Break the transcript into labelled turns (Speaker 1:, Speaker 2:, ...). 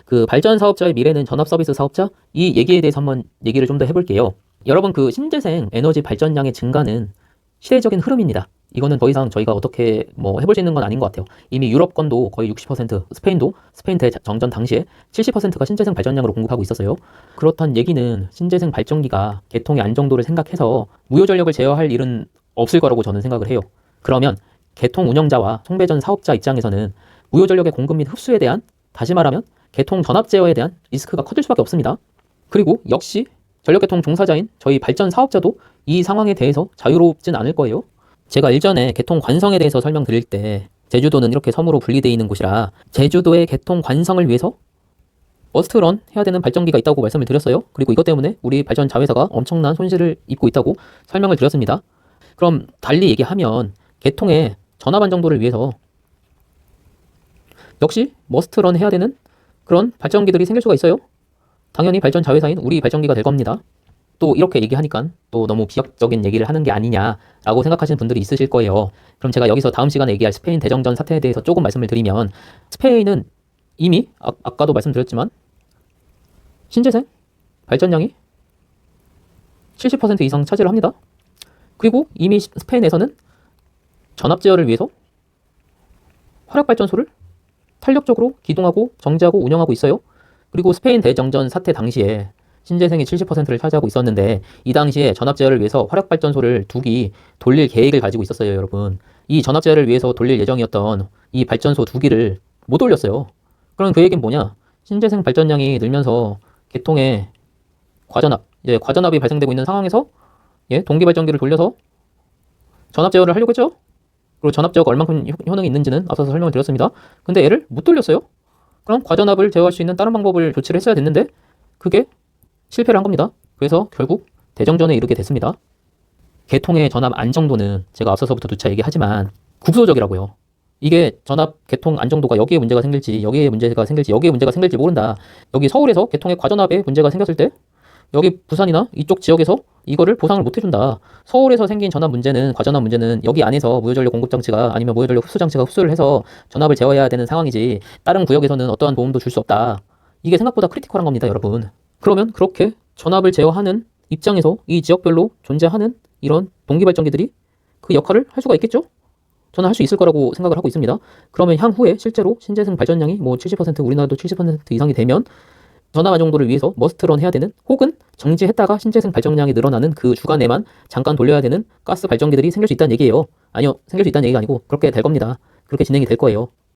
Speaker 1: 그 발전 사업자의 미래는 전압 서비스 사업자? 이 얘기에 대해서 한번 얘기를 좀 더 해볼게요. 여러분, 그 신재생 에너지 발전량의 증가는 시대적인 흐름입니다. 이거는 더 이상 저희가 어떻게 뭐 해볼 수 있는 건 아닌 것 같아요. 이미 유럽권도 거의 60%, 스페인도 스페인 대정전 당시에 70%가 신재생 발전량으로 공급하고 있었어요. 그렇단 얘기는 신재생 발전기가 개통의 안정도를 생각해서 무효 전력을 제어할 일은 없을 거라고 저는 생각을 해요. 그러면 개통 운영자와 송배전 사업자 입장에서는 무효 전력의 공급 및 흡수에 대한, 다시 말하면 개통 전압 제어에 대한 리스크가 커질 수밖에 없습니다. 그리고 역시 전력개통 종사자인 저희 발전 사업자도 이 상황에 대해서 자유롭진 않을 거예요. 제가 일전에 개통 관성에 대해서 설명드릴 때 제주도는 이렇게 섬으로 분리되어 있는 곳이라 제주도의 개통 관성을 위해서 머스트런 해야 되는 발전기가 있다고 말씀을 드렸어요. 그리고 이것 때문에 우리 발전 자회사가 엄청난 손실을 입고 있다고 설명을 드렸습니다. 그럼 달리 얘기하면 개통의 전압 안정도를 위해서 역시 머스트런 해야 되는 그런 발전기들이 생길 수가 있어요. 당연히 발전 자회사인 우리 발전기가 될 겁니다. 또 이렇게 얘기하니까 또 너무 비약적인 얘기를 하는 게 아니냐라고 생각하시는 분들이 있으실 거예요. 그럼 제가 여기서 다음 시간에 얘기할 스페인 대정전 사태에 대해서 조금 말씀을 드리면, 스페인은 이미 아까도 말씀드렸지만 신재생 발전량이 70% 이상 차지를 합니다. 그리고 이미 스페인에서는 전압 제어를 위해서 화력발전소를 탄력적으로 기동하고 정지하고 운영하고 있어요. 그리고 스페인 대정전 사태 당시에 신재생이 70%를 차지하고 있었는데, 이 당시에 전압 제어를 위해서 화력발전소를 2기 돌릴 계획을 가지고 있었어요, 여러분. 이 전압 제어를 위해서 돌릴 예정이었던 이 발전소 2기를 못 돌렸어요. 그럼 그 얘기는 뭐냐? 신재생 발전량이 늘면서 개통에 과전압이 발생되고 있는 상황에서 동기 발전기를 돌려서 전압 제어를 하려고 했죠? 그리고 전압 제어가 얼만큼 효능이 있는지는 앞서서 설명을 드렸습니다. 근데 얘를 못 돌렸어요. 그럼 과전압을 제어할 수 있는 다른 방법을 조치를 했어야 됐는데 그게 실패를 한 겁니다. 그래서 결국 대정전에 이르게 됐습니다. 개통의 전압 안정도는 제가 앞서서부터 누차 얘기하지만 국소적이라고요. 이게 전압 개통 안정도가 여기에 문제가 생길지 여기에 문제가 생길지 모른다. 여기 서울에서 개통의 과전압에 문제가 생겼을 때 여기 부산이나 이쪽 지역에서 이거를 보상을 못 해준다. 서울에서 생긴 전압 문제는, 과전압 문제는 여기 안에서 무효전력 공급장치가 아니면 무효전력 흡수장치가 흡수를 해서 전압을 제어해야 되는 상황이지 다른 구역에서는 어떠한 도움도 줄 수 없다. 이게 생각보다 크리티컬한 겁니다, 여러분. 그러면 그렇게 전압을 제어하는 입장에서 이 지역별로 존재하는 이런 동기발전기들이 그 역할을 할 수가 있겠죠? 저는 할 수 있을 거라고 생각을 하고 있습니다. 그러면 향후에 실제로 신재생 발전량이 뭐 70%, 우리나라도 70% 이상이 되면 전압 안정도를 위해서 머스트런 해야 되는, 혹은 정지했다가 신재생 발전량이 늘어나는 그 주간에만 잠깐 돌려야 되는 가스 발전기들이 생길 수 있다는 얘기예요. 아니요, 생길 수 있다는 얘기가 아니고 그렇게 될 겁니다. 그렇게 진행이 될 거예요.